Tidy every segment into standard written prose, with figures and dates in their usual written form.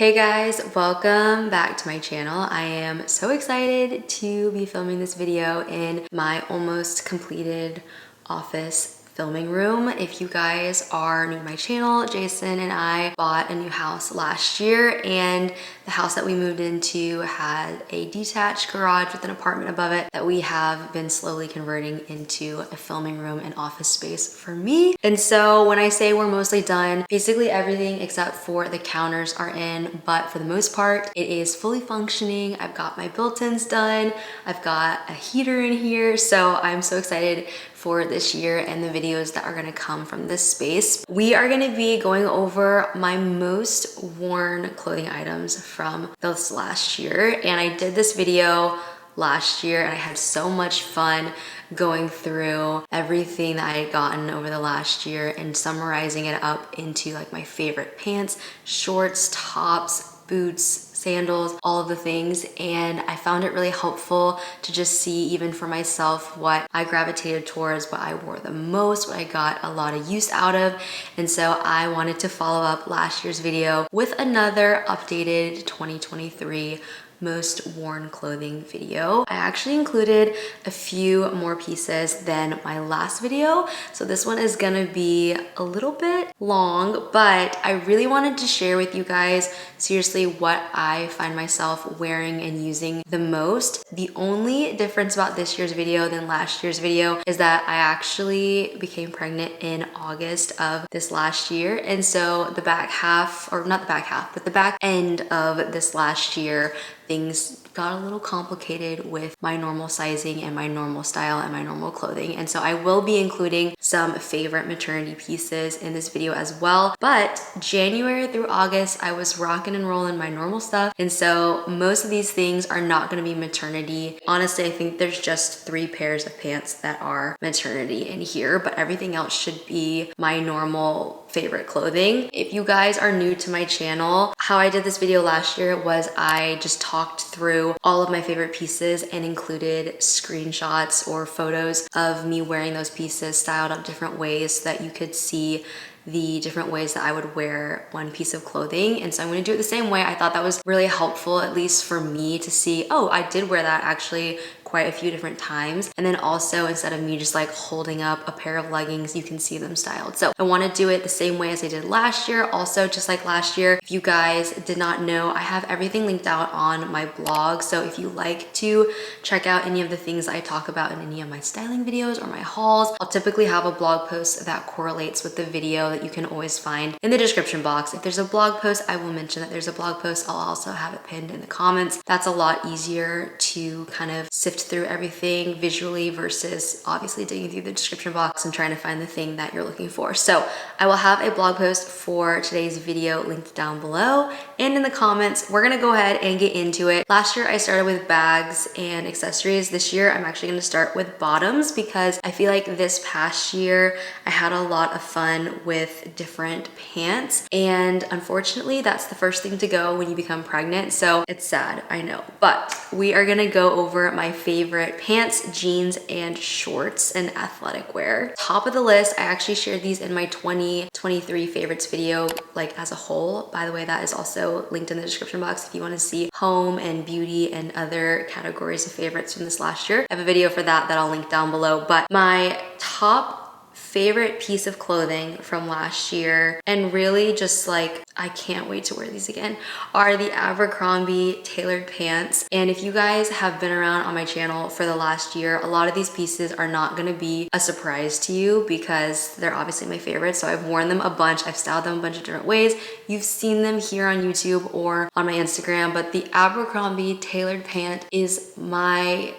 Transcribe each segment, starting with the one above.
Hey guys, welcome back to my channel. I am so excited to be filming this video in my almost completed office filming room. If you guys are new to my channel, Jason and I bought a new house last year, and the house that we moved into had a detached garage with an apartment above it that we have been slowly converting into a filming room and office space for me. And so when I say we're mostly done, basically everything except for the counters are in, but for the most part, it is fully functioning. I've got my built-ins done. I've got a heater in here. So I'm so excited for this year and the videos that are gonna come from this space. We are gonna be going over my most worn clothing items from this last year. And I did this video last year and I had so much fun going through everything that I had gotten over the last year and summarizing it up into like my favorite pants, shorts, tops, boots, sandals, all of the things. And I found it really helpful to just see, even for myself, what I gravitated towards, what I wore the most, what I got a lot of use out of. And so I wanted to follow up last year's video with another updated 2023 most worn clothing video. I actually included a few more pieces than my last video. So this one is gonna be a little bit long, but I really wanted to share with you guys seriously what I find myself wearing and using the most. The only difference about this year's video than last year's video is that I actually became pregnant in August of this last year. And so the back half, or not the back half, but the back end of this last year, things got a little complicated with my normal sizing and my normal style and my normal clothing. And so I will be including some favorite maternity pieces in this video as well. But January through August, I was rocking and rolling my normal stuff. And so most of these things are not gonna be maternity. Honestly, I think there's just 3 pairs of pants that are maternity in here, but everything else should be my normal favorite clothing. If you guys are new to my channel, how I did this video last year was I just talked through all of my favorite pieces and included screenshots or photos of me wearing those pieces styled up different ways so that you could see the different ways that I would wear one piece of clothing. And so I'm gonna do it the same way. I thought that was really helpful, at least for me, to see, oh, I did wear that actually quite a few different times. And then also, instead of me just like holding up a pair of leggings, you can see them styled. So I want to do it the same way as I did last year. Also, just like last year, if you guys did not know, I have everything linked out on my blog. So if you like to check out any of the things I talk about in any of my styling videos or my hauls, I'll typically have a blog post that correlates with the video that you can always find in the description box. If there's a blog post, I will mention that there's a blog post. I'll also have it pinned in the comments. That's a lot easier to kind of sift through everything visually versus obviously digging through the description box and trying to find the thing that you're looking for. So I will have a blog post for today's video linked down below and in the comments. We're gonna go ahead and get into it. Last year I started with bags and accessories. This year I'm actually gonna start with bottoms because I feel like this past year I had a lot of fun with different pants, and unfortunately that's the first thing to go when you become pregnant. So it's sad, I know, but we are gonna go over my favorite pants, jeans, and shorts and athletic wear. Top of the list, I actually shared these in my 2023 favorites video, like as a whole. By the way, that is also linked in the description box if you want to see home and beauty and other categories of favorites from this last year. I have a video for that I'll link down below. But my top favorite piece of clothing from last year, and really just like I can't wait to wear these again, are the Abercrombie tailored pants. And if you guys have been around on my channel for the last year, a lot of these pieces are not going to be a surprise to you because they're obviously my favorites. So I've worn them a bunch, I've styled them a bunch of different ways. You've seen them here on YouTube or on my Instagram, but the Abercrombie tailored pant is my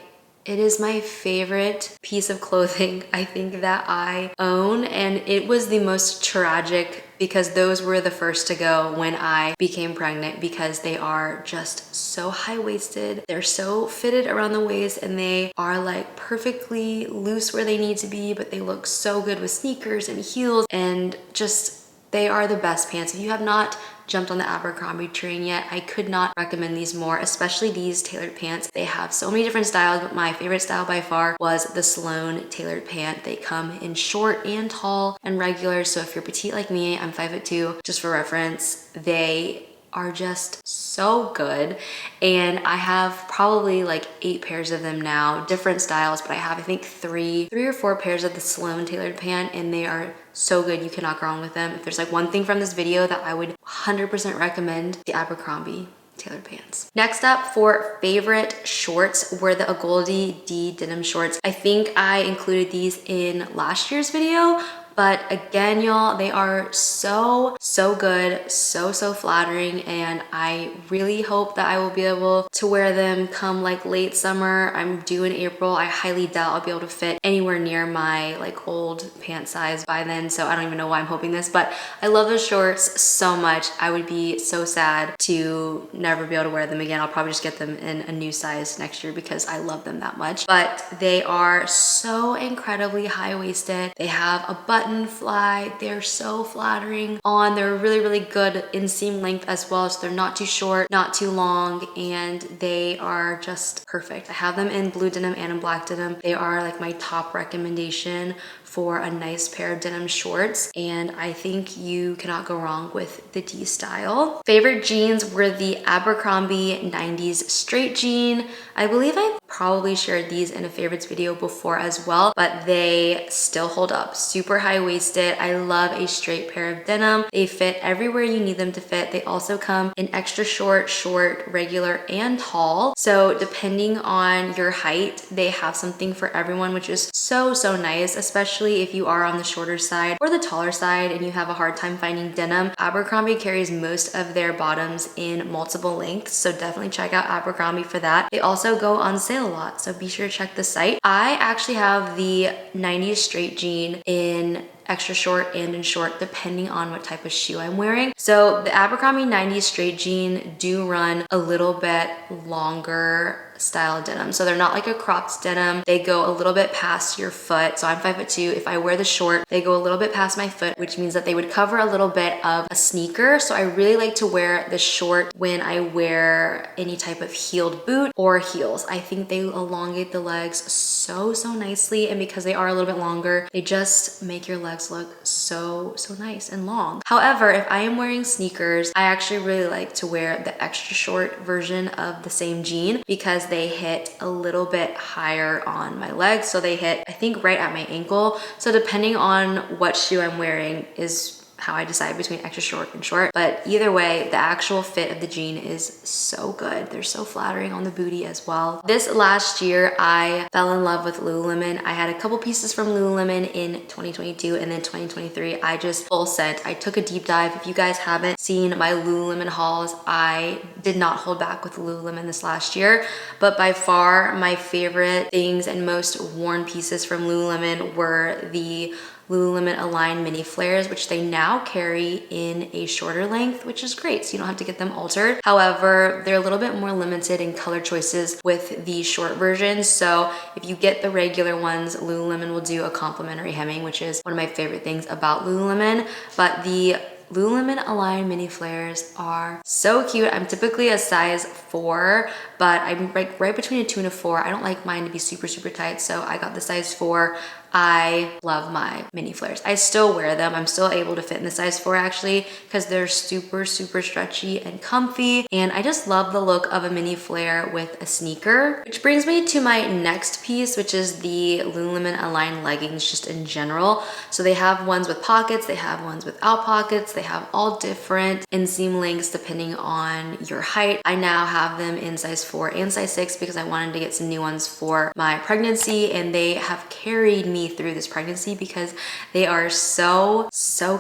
favorite piece of clothing I think that I own, and it was the most tragic because those were the first to go when I became pregnant because they are just so high-waisted. They're so fitted around the waist and they are like perfectly loose where they need to be, but they look so good with sneakers and heels, and just they are the best pants. If you have not jumped on the Abercrombie train yet, I could not recommend these more, especially these tailored pants. They have so many different styles, but my favorite style by far was the Sloan tailored pant. They come in short and tall and regular. So if you're petite like me, I'm 5'2", just for reference, they are just so good. And I have probably like 8 pairs of them now, different styles, but I have I think three or four pairs of the Sloan tailored pant, and they are so good. You cannot go wrong with them. If there's like one thing from this video that I would 100% recommend, the Abercrombie tailored pants. Next up for favorite shorts were the Agoldi D denim shorts. I think I included these in last year's video, but again, y'all, they are so good, so flattering, and I really hope that I will be able to wear them come like late summer. I'm due in April. I highly doubt I'll be able to fit anywhere near my like old pant size by then, so I don't even know why I'm hoping this, but I love those shorts so much. I would be so sad to never be able to wear them again. I'll probably just get them in a new size next year because I love them that much. But they are so incredibly high-waisted. They have a button fly. They're so flattering on. They're really good inseam length as well, so they're not too short, not too long, and they are just perfect. I have them in blue denim and in black denim. They are like my top recommendation for a nice pair of denim shorts, and I think you cannot go wrong with the D style. Favorite jeans were the Abercrombie 90s straight jean. I believe I probably shared these in a favorites video before as well, but they still hold up. Super high-waisted. I love a straight pair of denim. They fit everywhere you need them to fit. They also come in extra short, regular, and tall. So depending on your height, they have something for everyone, which is so nice, especially if you are on the shorter side or the taller side and you have a hard time finding denim. Abercrombie carries most of their bottoms in multiple lengths, so definitely check out Abercrombie for that. They also go on sale a lot, so be sure to check the site. I actually have the 90s straight jean in extra short and in short depending on what type of shoe I'm wearing. So the Abercrombie 90s straight jean do run a little bit longer style denim. So they're not like a cropped denim. They go a little bit past your foot. So I'm 5'2". If I wear the short, they go a little bit past my foot, which means that they would cover a little bit of a sneaker. So I really like to wear the short when I wear any type of heeled boot or heels. I think they elongate the legs so nicely, and because they are a little bit longer, they just make your legs look so nice and long. However, if I am wearing sneakers, I actually really like to wear the extra short version of the same jean because they hit a little bit higher on my legs. So they hit, I think, right at my ankle. So depending on what shoe I'm wearing is how I decide between extra short and short. But either way, the actual fit of the jean is so good. They're so flattering on the booty as well. This last year, I fell in love with Lululemon. I had a couple pieces from Lululemon in 2022, and then 2023, I just full sent. I took a deep dive. If you guys haven't seen my Lululemon hauls, I did not hold back with Lululemon this last year, but by far my favorite things and most worn pieces from Lululemon were the Lululemon Align mini flares, which they now carry in a shorter length, which is great, so you don't have to get them altered. However, they're a little bit more limited in color choices with the short versions, so if you get the regular ones, Lululemon will do a complimentary hemming, which is one of my favorite things about Lululemon. But the Lululemon Align mini flares are so cute. I'm typically a size 4, but I'm like right between a 2 and a 4. I don't like mine to be super tight, so I got the size 4. I love my mini flares. I still wear them. I'm still able to fit in the size 4 actually, because they're super stretchy and comfy. And I just love the look of a mini flare with a sneaker. Which brings me to my next piece, which is the Lululemon Align leggings just in general. So they have ones with pockets, they have ones without pockets, they have all different inseam lengths depending on your height. I now have them in size 4 and size 6 because I wanted to get some new ones for my pregnancy, and they have carried me through this pregnancy because they are so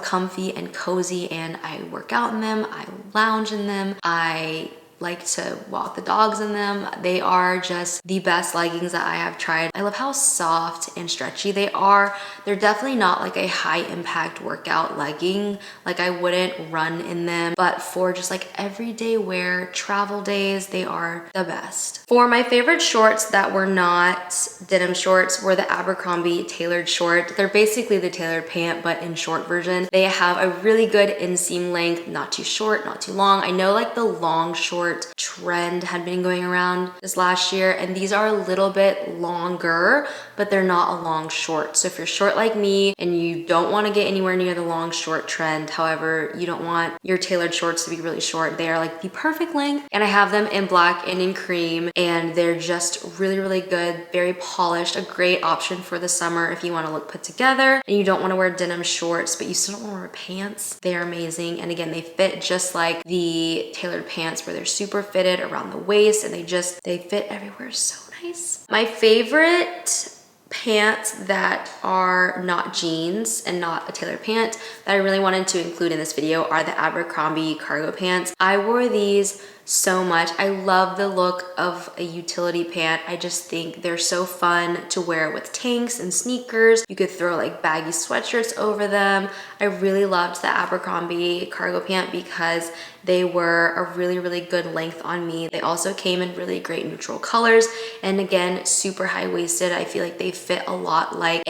comfy and cozy, and I work out in them, I lounge in them, I like to walk the dogs in them. They are just the best leggings that I have tried. I love how soft and stretchy they are. They're definitely not like a high impact workout legging. Like I wouldn't run in them, but for just like everyday wear, travel days, they are the best. For my favorite shorts that were not denim shorts were the Abercrombie tailored short. They're basically the tailored pant, but in short version. They have a really good inseam length, not too short, not too long. I know like the long short short trend had been going around this last year, and these are a little bit longer, but they're not a long short. So if you're short like me and you don't want to get anywhere near the long short trend, however, you don't want your tailored shorts to be really short, they are like the perfect length. And I have them in black and in cream, and they're just really, really good, very polished, a great option for the summer if you want to look put together and you don't want to wear denim shorts, but you still don't want to wear pants. They are amazing. And again, they fit just like the tailored pants where they're super fitted around the waist, and they fit everywhere so nice. My favorite pants that are not jeans and not a tailored pant that I really wanted to include in this video are the Abercrombie cargo pants. I wore these so much. I love the look of a utility pant. I just think they're so fun to wear with tanks and sneakers. You could throw like baggy sweatshirts over them. I really loved the Abercrombie cargo pant because they were a really, really good length on me. They also came in really great neutral colors, and again, super high-waisted. I feel like they fit a lot like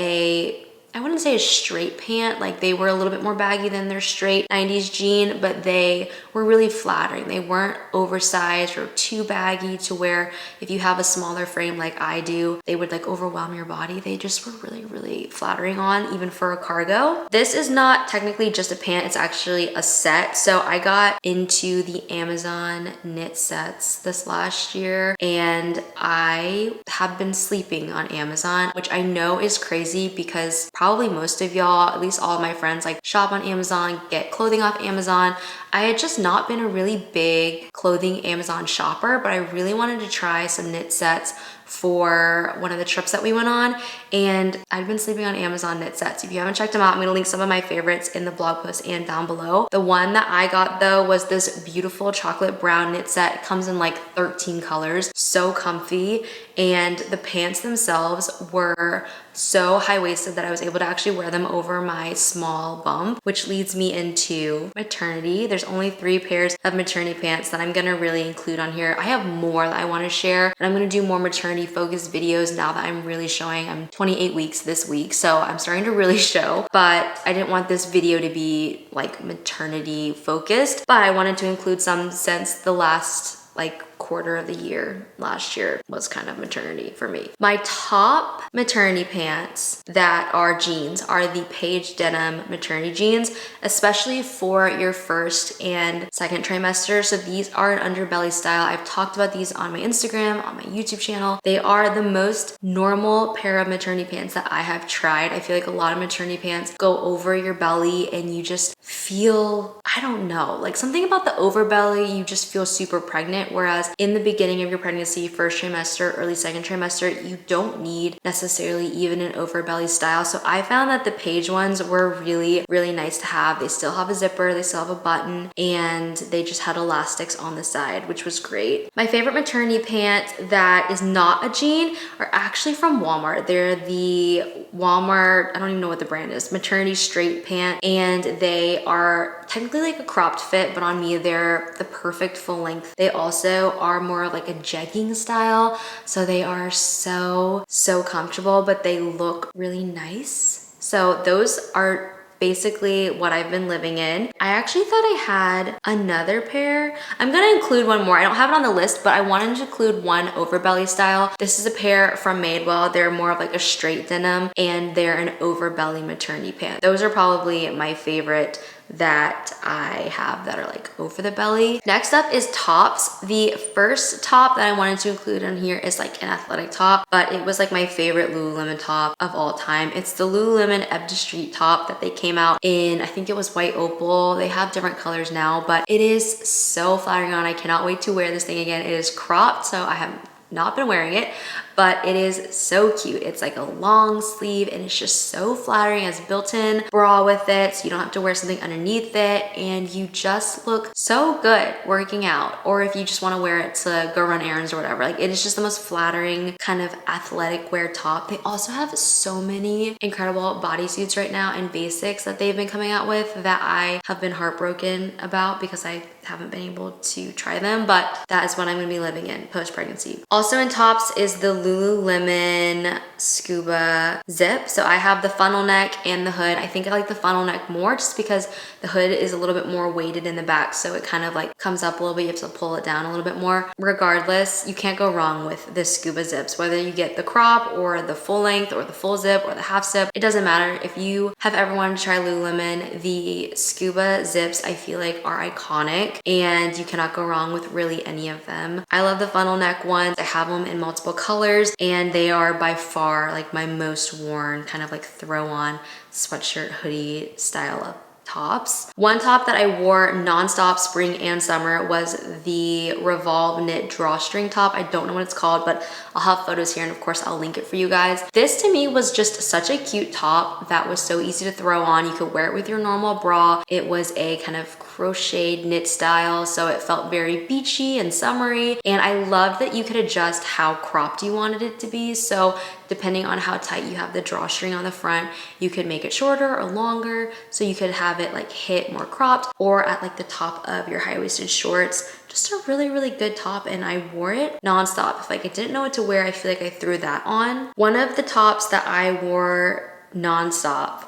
I wouldn't say a straight pant, like they were a little bit more baggy than their straight 90s jean, but they were really flattering. They weren't oversized or too baggy to where if you have a smaller frame like I do, they would like overwhelm your body. They just were really, really flattering on, even for a cargo. This is not technically just a pant, it's actually a set. So I got into the Amazon knit sets this last year, and I have been sleeping on Amazon, which I know is crazy because probably most of y'all, at least all of my friends, like shop on Amazon, get clothing off Amazon. I had just not been a really big clothing Amazon shopper, but I really wanted to try some knit sets for one of the trips that we went on, and I've been sleeping on Amazon knit sets. If you haven't checked them out, I'm gonna link some of my favorites in the blog post and down below. The one that I got though was this beautiful chocolate brown knit set. It comes in like 13 colors, so comfy, and the pants themselves were so high-waisted that I was able to actually wear them over my small bump, which leads me into maternity. There's only 3 pairs of maternity pants that I'm gonna really include on here. I have more that I wanna share, and I'm gonna do more maternity focused videos now that I'm really showing. I'm 28 weeks this week, so I'm starting to really show, but I didn't want this video to be like maternity focused, but I wanted to include some since the last like quarter of the year last year was kind of maternity for me. My top maternity pants that are jeans are the Paige denim maternity jeans, especially for your first and second trimester. So these are an underbelly style. I've talked about these on my Instagram, on my YouTube channel. They are the most normal pair of maternity pants that I have tried. I feel like a lot of maternity pants go over your belly and you just feel, I don't know, like something about the overbelly, you just feel super pregnant, whereas in the beginning of your pregnancy, first trimester, early second trimester, you don't need necessarily even an overbelly style. So I found that the Paige ones were really, really nice to have. They still have a zipper, they still have a button, and they just had elastics on the side, which was great. My favorite maternity pant that is not a jean are actually from Walmart. They're the Walmart, I don't even know what the brand is, maternity straight pant, and they are technically like a cropped fit, but on me they're the perfect full length. They also are more like a jegging style, so they are so comfortable, but they look really nice. So those are basically what I've been living in. I actually thought I had another pair. I'm gonna include one more. I don't have it on the list, but I wanted to include one overbelly style. This is a pair from Madewell. They're more of like a straight denim, and they're an overbelly maternity pant. Those are probably my favorite that I have that are like over the belly. Next up is tops. The first top that I wanted to include on here is like an athletic top, but it was like my favorite Lululemon top of all time. It's the Lululemon Ebb to Street top that they came out in, I think it was white opal. They have different colors now, but it is so flattering on. I cannot wait to wear this thing again. It is cropped, so I have not been wearing it, but it is so cute. It's like a long sleeve and it's just so flattering. It has built-in bra with it, so you don't have to wear something underneath it, and you just look so good working out, or if you just want to wear it to go run errands or whatever. Like, it is just the most flattering kind of athletic wear top. They also have so many incredible bodysuits right now and basics that they've been coming out with that I have been heartbroken about because I haven't been able to try them, but that is what I'm going to be living in post-pregnancy. Also in tops is the Lululemon scuba zip. So I have the funnel neck and the hood. I think I like the funnel neck more just because the hood is a little bit more weighted in the back, so it kind of like comes up a little bit. You have to pull it down a little bit more. Regardless, you can't go wrong with the scuba zips, whether you get the crop or the full length or the full zip or the half zip. It doesn't matter. If you have ever wanted to try Lululemon, the scuba zips I feel like are iconic and you cannot go wrong with really any of them. I love the funnel neck ones. I have them in multiple colors and they are by far like my most worn kind of like throw on sweatshirt hoodie style of tops. One top that I wore nonstop spring and summer was the Revolve knit drawstring top. I don't know what it's called, but I'll have photos here and of course I'll link it for you guys. This to me was just such a cute top that was so easy to throw on. You could wear it with your normal bra. It was a kind of crocheted knit style, so it felt very beachy and summery, and I loved that you could adjust how cropped you wanted it to be. So depending on how tight you have the drawstring on the front, you could make it shorter or longer, so you could have it like hit more cropped or at like the top of your high-waisted shorts. Just a really, really good top, and I wore it nonstop. If like I didn't know what to wear, I feel like I threw that on. One of the tops that I wore nonstop,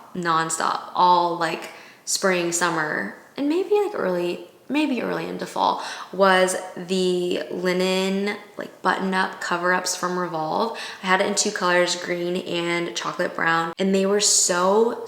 all like spring, summer, and maybe early into fall, was the linen like button-up cover-ups from Revolve. I had it in two colors, green and chocolate brown, and they were so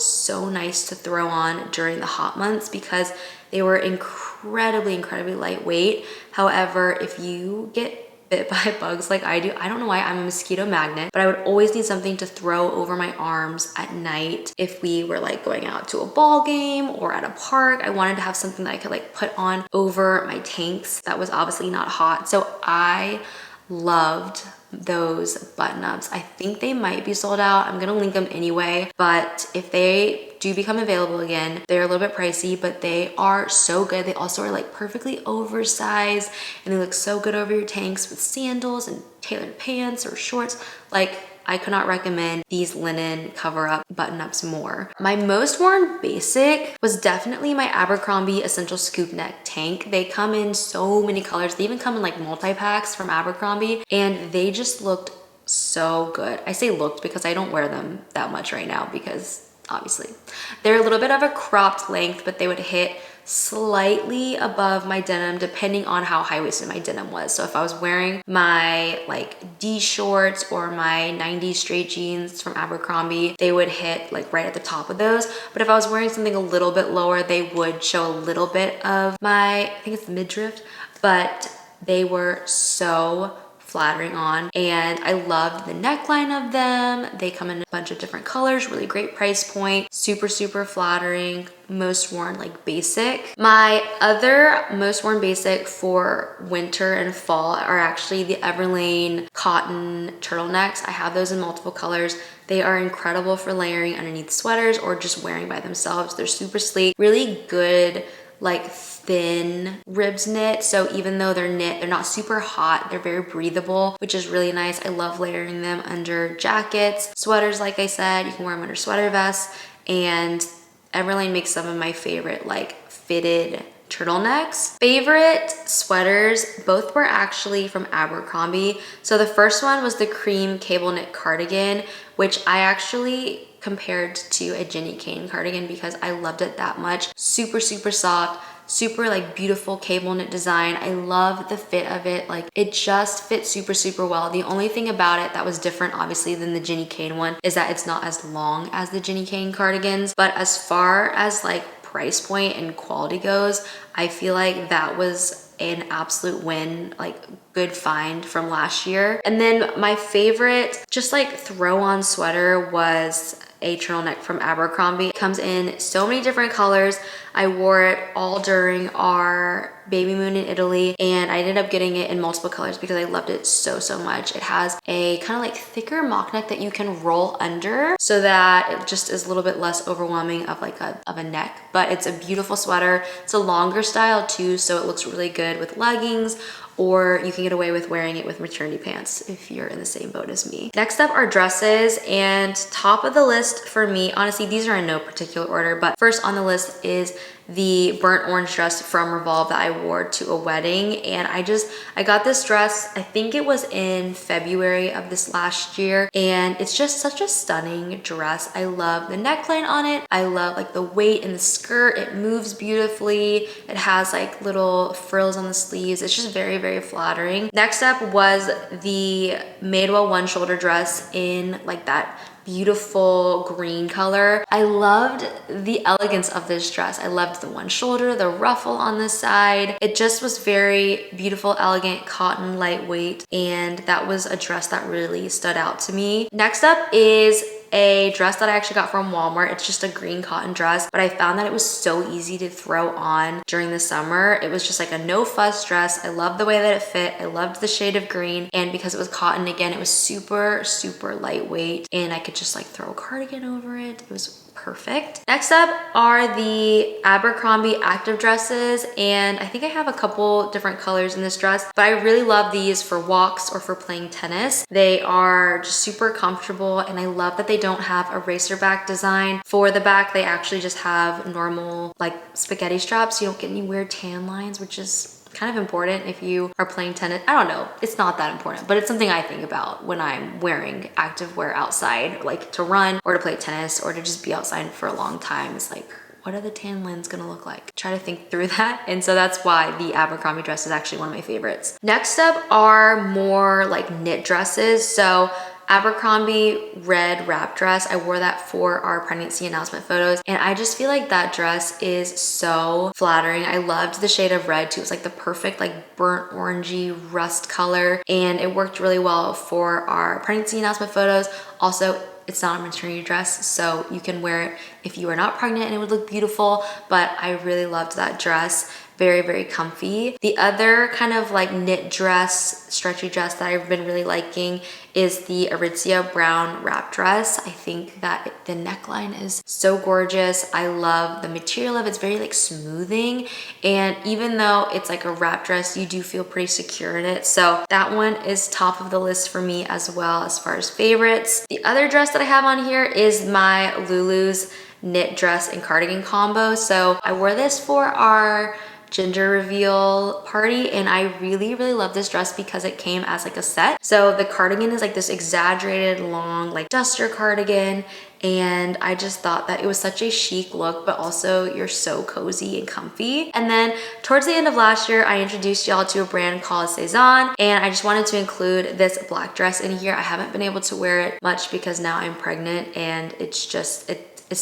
nice to throw on during the hot months because they were incredibly lightweight. However, if you get bit by bugs like I do, I don't know why, I'm a mosquito magnet, but I would always need something to throw over my arms at night. If we were like going out to a ball game or at a park, I wanted to have something that I could like put on over my tanks that was obviously not hot. So I loved those button-ups. I think they might be sold out. I'm gonna link them anyway, but if they do become available again, they're a little bit pricey, but they are so good. They also are like perfectly oversized and they look so good over your tanks with sandals and tailored pants or shorts. Like, I could not recommend these linen cover-up button-ups more. My most worn basic was definitely my Abercrombie Essential Scoop Neck tank. They come in so many colors. They even come in like multi-packs from Abercrombie, and they just looked so good. I say looked because I don't wear them that much right now because obviously they're a little bit of a cropped length, but they would hit slightly above my denim depending on how high-waisted my denim was. So if I was wearing my like D shorts or my 90s straight jeans from Abercrombie, they would hit like right at the top of those. But if I was wearing something a little bit lower, they would show a little bit of my, I think it's midriff, but they were so flattering on, and I loved the neckline of them. They come in a bunch of different colors, really great price point, super flattering. Most worn like basic. My other most worn basic for winter and fall are actually the Everlane cotton turtlenecks. I have those in multiple colors. They are incredible for layering underneath sweaters or just wearing by themselves. They're super sleek, really good like thin ribs knit, so even though they're knit, they're not super hot. They're very breathable, which is really nice. I love layering them under jackets, sweaters. Like I said, you can wear them under sweater vests, and Everlane makes some of my favorite like fitted turtlenecks. Favorite sweaters, both were actually from Abercrombie. So the first one was the cream cable knit cardigan, which I actually compared to a Jenny Kane cardigan because I loved it that much. Super soft, super like beautiful cable knit design. I love the fit of it. Like, it just fits super well. The only thing about it that was different obviously than the Jenny Kane one is that it's not as long as the Jenny Kane cardigans, but as far as like price point and quality goes, I feel like that was an absolute win, like good find from last year. And then my favorite just like throw on sweater was a turtleneck from Abercrombie. It comes in so many different colors. I wore it all during our baby moon in Italy, and I ended up getting it in multiple colors because I loved it so much. It has a kind of like thicker mock neck that you can roll under so that it just is a little bit less overwhelming of like a neck, but it's a beautiful sweater. It's a longer style too, so it looks really good with leggings, or you can get away with wearing it with maternity pants if you're in the same boat as me. Next up are dresses, and top of the list for me, honestly, these are in no particular order, but first on the list is the burnt orange dress from Revolve that I wore to a wedding. And I got this dress, I think it was in February of this last year. And it's just such a stunning dress. I love the neckline on it. I love like the weight in the skirt. It moves beautifully. It has like little frills on the sleeves. It's just very, very flattering. Next up was the Madewell one shoulder dress in like that beautiful green color. I loved the elegance of this dress. I loved the one shoulder, the ruffle on the side. It just was very beautiful, elegant, cotton, lightweight, and that was a dress that really stood out to me. Next up is a dress that I actually got from Walmart. It's just a green cotton dress, but I found that it was so easy to throw on during the summer. It was just like a no fuss dress. I loved the way that it fit. I loved the shade of green, and because it was cotton, again, it was super, super lightweight, and I could just like throw a cardigan over it. It was perfect. Next up are the Abercrombie active dresses, and I think I have a couple different colors in this dress, but I really love these for walks or for playing tennis. They are just super comfortable, and I love that they don't have a racer back design. For the back, they actually just have normal like spaghetti straps. You don't get any weird tan lines, which is kind of important if you are playing tennis. I don't know, it's not that important, but it's something I think about when I'm wearing activewear outside, like to run or to play tennis or to just be outside for a long time. It's like, what are the tan lines gonna look like? Try to think through that. And so that's why the Abercrombie dress is actually one of my favorites. Next up are more like knit dresses. So Abercrombie red wrap dress. I wore that for our pregnancy announcement photos, and I just feel like that dress is so flattering. I loved the shade of red too. It was like the perfect like burnt orangey rust color, and it worked really well for our pregnancy announcement photos. Also, it's not a maternity dress, so you can wear it if you are not pregnant and it would look beautiful, but I really loved that dress. Very, very comfy. The other kind of like knit dress, stretchy dress that I've been really liking is the Aritzia brown wrap dress. I think that the neckline is so gorgeous. I love the material of it. It's very like smoothing, and even though it's like a wrap dress, you do feel pretty secure in it. So that one is top of the list for me as well as far as favorites. The other dress that I have on here is my Lulu's knit dress and cardigan combo. So I wore this for our gender reveal party, and I really love this dress because it came as like a set. So the cardigan is like this exaggerated long like duster cardigan, and I just thought that it was such a chic look, but also you're so cozy and comfy. And then towards the end of last year, I introduced y'all to a brand called Cezanne, and I just wanted to include this black dress in here. I haven't been able to wear it much because now I'm pregnant, and it's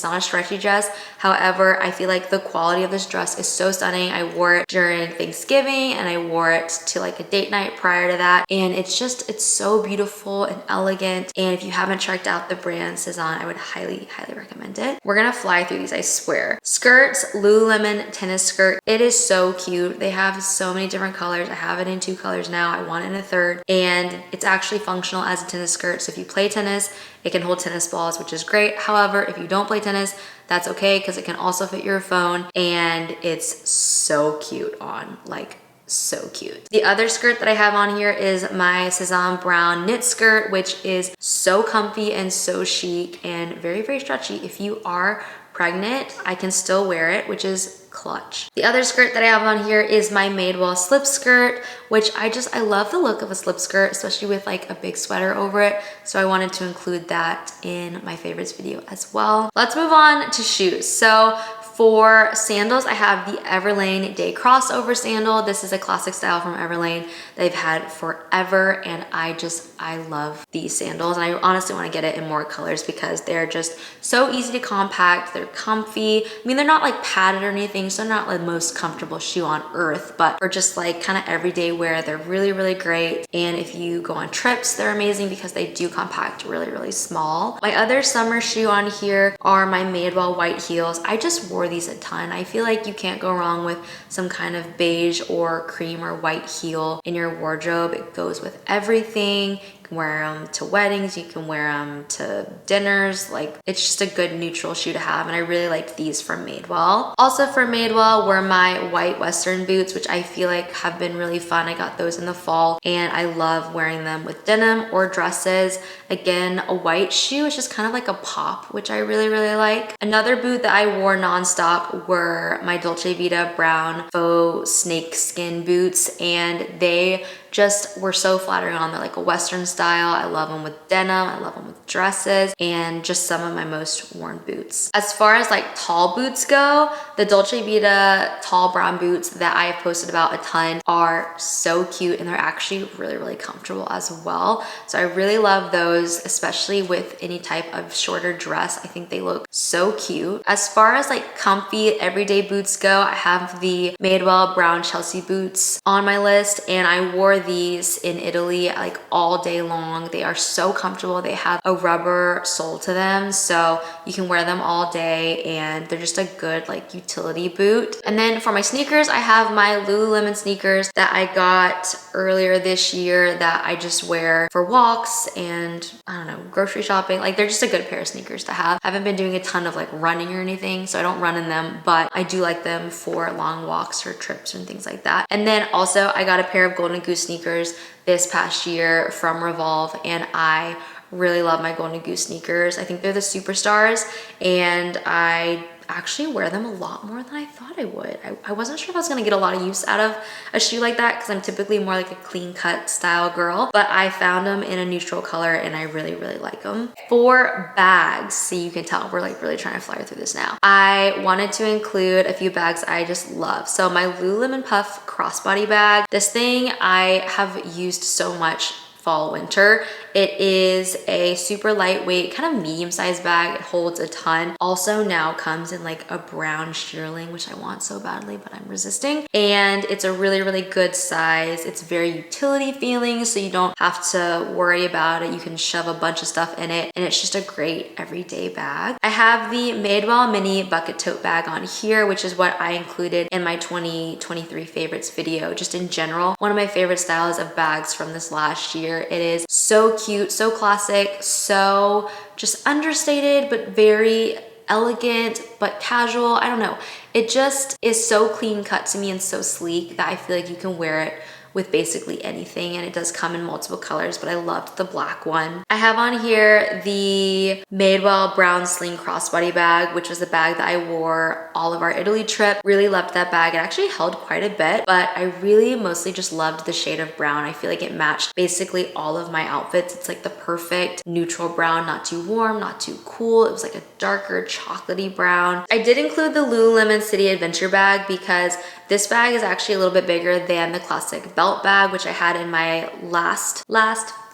not a stretchy dress. However, I feel like the quality of this dress is so stunning. I wore it during Thanksgiving, and I wore it to like a date night prior to that. And it's so beautiful and elegant. And if you haven't checked out the brand Cezanne, I would highly recommend it. We're gonna fly through these, I swear. Skirts, Lululemon tennis skirt. It is so cute. They have so many different colors. I have it in 2 colors now. I want it in a 3rd. And it's actually functional as a tennis skirt. So if you play tennis, it can hold tennis balls, which is great. However, if you don't play tennis, that's okay, because it can also fit your phone, and it's so cute on, like so cute. The other skirt that I have on here is my Cezanne brown knit skirt, which is so comfy and so chic and very stretchy. If you are pregnant, I can still wear it, which is clutch. The other skirt that I have on here is my Madewell slip skirt, which I love the look of a slip skirt, especially with like a big sweater over it. So I wanted to include that in my favorites video as well. Let's move on to shoes. So for sandals, I have the Everlane Day Crossover sandal. This is a classic style from Everlane they've had forever, and I love these sandals. And I honestly want to get it in more colors because they're just so easy to compact. They're comfy. I mean, they're not like padded or anything, so they're not the most comfortable shoe on earth, but for just like kind of everyday wear, they're really great. And if you go on trips, they're amazing because they do compact really small. My other summer shoe on here are my Madewell white heels. I just wore these a ton. I feel like you can't go wrong with some kind of beige or cream or white heel in your wardrobe. It goes with everything. You can wear them to weddings, you can wear them to dinners. Like, it's just a good neutral shoe to have, and I really liked these from Madewell. Also from Madewell were my white Western boots, which I feel like have been really fun. I got those in the fall, and I love wearing them with denim or dresses. Again, a white shoe is just kind of like a pop, which I really like. Another boot that I wore nonstop stop were my Dolce Vita brown faux snake skin boots, and they just were so flattering on. They're like a Western style. I love them with denim. I love them with dresses, and just some of my most worn boots. As far as like tall boots go, the Dolce Vita tall brown boots that I have posted about a ton are so cute, and they're actually really, really comfortable as well. So I really love those, especially with any type of shorter dress. I think they look so cute. As far as like comfy everyday boots go, I have the Madewell brown Chelsea boots on my list, and I wore these in Italy like all day long. They are so comfortable. They have a rubber sole to them, so you can wear them all day, and they're just a good like utility boot. And then for my sneakers, I have my Lululemon sneakers that I got earlier this year that I just wear for walks and I don't know, grocery shopping. Like they're just a good pair of sneakers to have. I haven't been doing a ton of like running or anything, so I don't run in them, but I do like them for long walks or trips and things like that. And then also I got a pair of Golden Goose sneakers this past year from Revolve, and I really love my Golden Goose sneakers. I think they're the superstars, and I actually wear them a lot more than I thought I would. I wasn't sure if I was gonna get a lot of use out of a shoe like that because I'm typically more like a clean cut style girl, but I found them in a neutral color and I really, really like them. For bags, so you can tell we're like really trying to fly through this now. I wanted to include a few bags I just love. So my Lululemon Puff crossbody bag, this thing I have used so much fall winter. It is a super lightweight, kind of medium-sized bag. It holds a ton. Also now comes in like a brown shearling, which I want so badly, but I'm resisting. And it's a really, really good size. It's very utility feeling, so you don't have to worry about it. You can shove a bunch of stuff in it, and it's just a great everyday bag. I have the Madewell mini bucket tote bag on here, which is what I included in my 2023 favorites video. Just in general, one of my favorite styles of bags from this last year. It is so cute, so classic, so just understated, but very elegant, but casual. I don't know. It just is so clean cut to me and so sleek that I feel like you can wear it with basically anything, and it does come in multiple colors, but I loved the black one. I have on here the Madewell brown sling crossbody bag, which was the bag that I wore all of our Italy trip. Really loved that bag. It actually held quite a bit, but I really mostly just loved the shade of brown. I feel like it matched basically all of my outfits. It's like the perfect neutral brown, not too warm, not too cool. It was like a darker chocolatey brown. I did include the Lululemon City Adventure bag because this bag is actually a little bit bigger than the classic belt bag, which I had in my last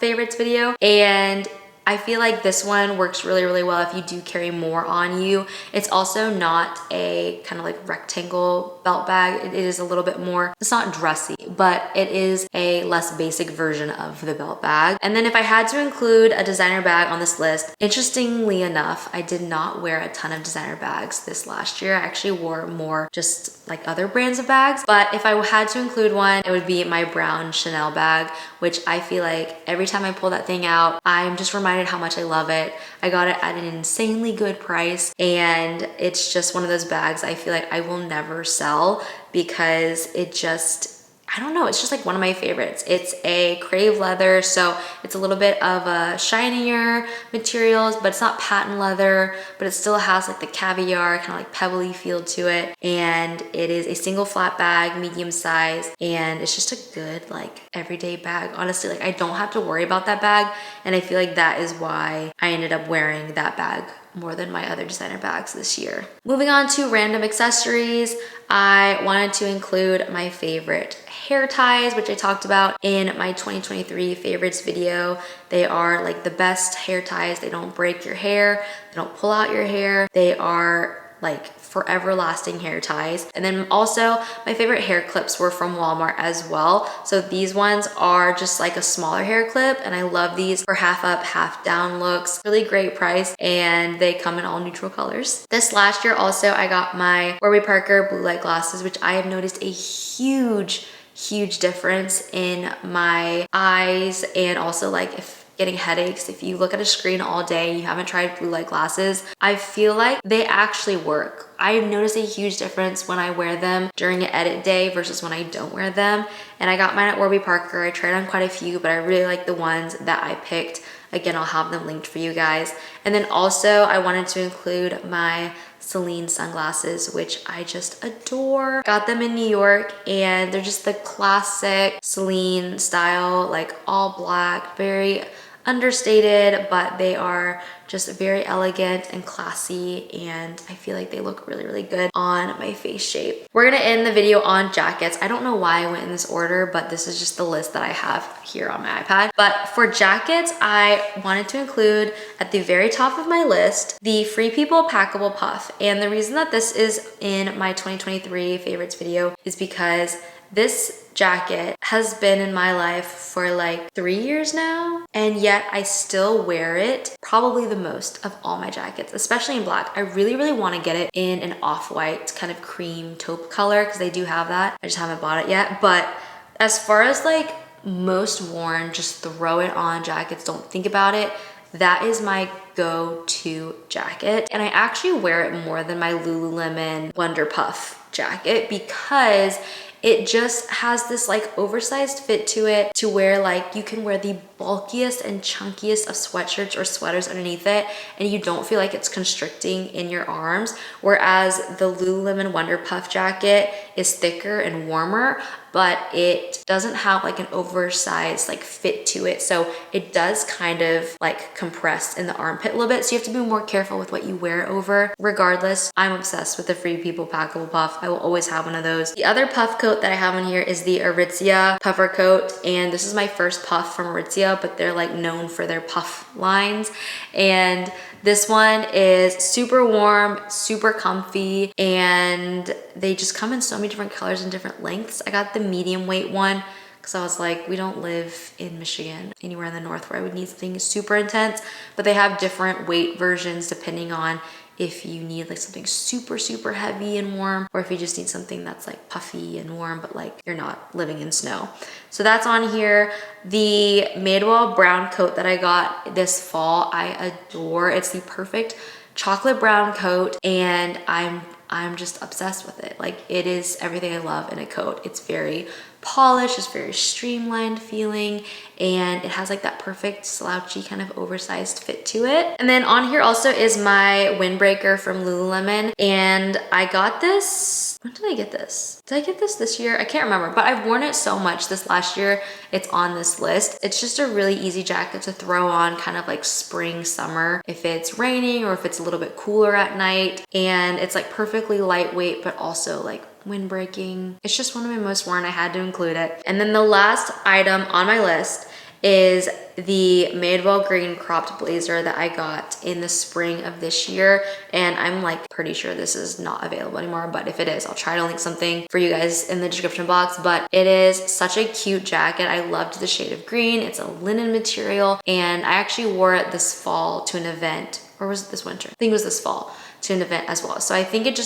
favorites video. And I feel like this one works really, really well if you do carry more on you. It's also not a kind of like rectangle belt bag. It is a little bit more, it's not dressy, but it is a less basic version of the belt bag. And then if I had to include a designer bag on this list, interestingly enough, I did not wear a ton of designer bags this last year. I actually wore more just like other brands of bags. But if I had to include one, it would be my brown Chanel bag, which I feel like every time I pull that thing out, I'm just reminded how much I love it. I got it at an insanely good price, and it's just one of those bags I feel like I will never sell because it just, I don't know, it's just like one of my favorites. It's a crave leather, so it's a little bit of a shinier materials, but it's not patent leather, but it still has like the caviar, kind of like pebbly feel to it. And it is a single flat bag, medium size, and it's just a good like everyday bag. Honestly, like I don't have to worry about that bag, and I feel like that is why I ended up wearing that bag more than my other designer bags this year. Moving on to random accessories, I wanted to include my favorite hair ties, which I talked about in my 2023 favorites video. They are like the best hair ties. They don't break your hair, they don't pull out your hair. They are like forever lasting hair ties. And then also my favorite hair clips were from Walmart as well. So these ones are just like a smaller hair clip, and I love these for half up, half down looks. Really great price, and they come in all neutral colors. This last year also I got my Warby Parker blue light glasses, which I have noticed a huge difference in my eyes, and also like if getting headaches. If you look at a screen all day and you haven't tried blue light glasses, I feel like they actually work. I notice a huge difference when I wear them during an edit day versus when I don't wear them. And I got mine at Warby Parker. I tried on quite a few, but I really like the ones that I picked Again, I'll have them linked for you guys. And then also I wanted to include my Celine sunglasses, which I just adore. Got them in New York and they're just the classic Celine style, like all black, very understated, but they are just very elegant and classy, and I feel like they look really, really good on my face shape. We're gonna end the video on jackets. I don't know why I went in this order, but this is just the list that I have here on my iPad. But for jackets, I wanted to include at the very top of my list, the Free People Packable Puff. And the reason that this is in my 2023 favorites video is because this jacket has been in my life for like 3 years now, and yet I still wear it probably the most of all my jackets, especially in black. I really, really want to get it in an off-white kind of cream taupe color because they do have that. I just haven't bought it yet. But as far as like most worn, just throw it on jackets, don't think about it, that is my go-to jacket. And I actually wear it more than my Lululemon Wonder Puff jacket because it just has this like oversized fit to it, to where like you can wear the bulkiest and chunkiest of sweatshirts or sweaters underneath it and you don't feel like it's constricting in your arms. Whereas the Lululemon Wonder Puff jacket is thicker and warmer, but it doesn't have like an oversized like fit to it. So it does kind of like compress in the armpit a little bit. So you have to be more careful with what you wear over. Regardless, I'm obsessed with the Free People Packable Puff. I will always have one of those. The other puff coat that I have on here is the Aritzia puffer coat. And this is my first puff from Aritzia, but they're like known for their puff lines. And this one is super warm, super comfy, and they just come in so many different colors and different lengths. I got the medium weight one because I was like, we don't live in Michigan, anywhere in the north where I would need something super intense, but they have different weight versions depending on if you need like something super, super heavy and warm, or if you just need something that's like puffy and warm, but like you're not living in snow. So that's on here. The Madewell brown coat that I got this fall, I adore. It's the perfect chocolate brown coat, and I'm just obsessed with it. Like, it is everything I love in a coat. It's very polished, it's very streamlined feeling, and it has like that perfect slouchy kind of oversized fit to it. And then on here also is my windbreaker from Lululemon, and I got this, when did I get this? Did I get this year? I can't remember, but I've worn it so much this last year, it's on this list. It's just a really easy jacket to throw on kind of like spring, summer, if it's raining or if it's a little bit cooler at night. And it's like perfectly lightweight, but also like windbreaking. It's just one of my most worn. I had to include it. And then the last item on my list is the Madewell green cropped blazer that I got in the spring of this year. And I'm like pretty sure this is not available anymore, but if it is, I'll try to link something for you guys in the description box. But it is such a cute jacket. I loved the shade of green. It's a linen material, and I actually wore it this fall to an event, or was it this winter? I think it was this fall, to an event as well. So I think it's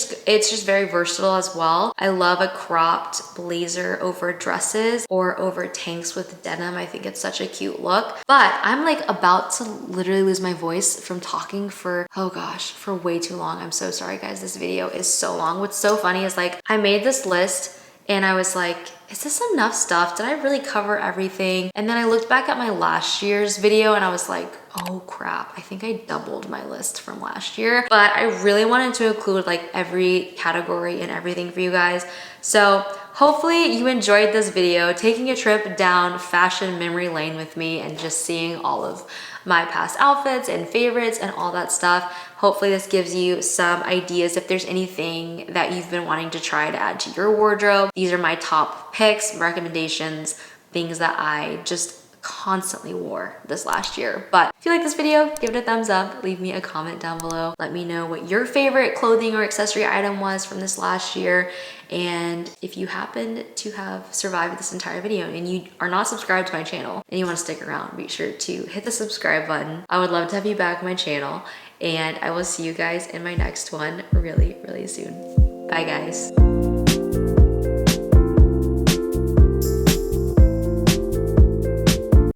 just very versatile as well. I love a cropped blazer over dresses or over tanks with denim. I think it's such a cute look. But I'm like about to literally lose my voice from talking for, oh gosh, for way too long. I'm so sorry guys, this video is so long. What's so funny is like, I made this list and I was like, is this enough stuff? Did I really cover everything? And then I looked back at my last year's video and I was like, oh crap, I think I doubled my list from last year. But I really wanted to include like every category and everything for you guys. So hopefully you enjoyed this video, taking a trip down fashion memory lane with me and just seeing all of my past outfits and favorites and all that stuff. Hopefully this gives you some ideas if there's anything that you've been wanting to try to add to your wardrobe. These are my top picks, recommendations, things that I just constantly wore this last year. But if you like this video, give it a thumbs up, leave me a comment down below. Let me know what your favorite clothing or accessory item was from this last year. And if you happen to have survived this entire video and you are not subscribed to my channel and you want to stick around, be sure to hit the subscribe button. I would love to have you back on my channel, and I will see you guys in my next one really, really soon. Bye guys.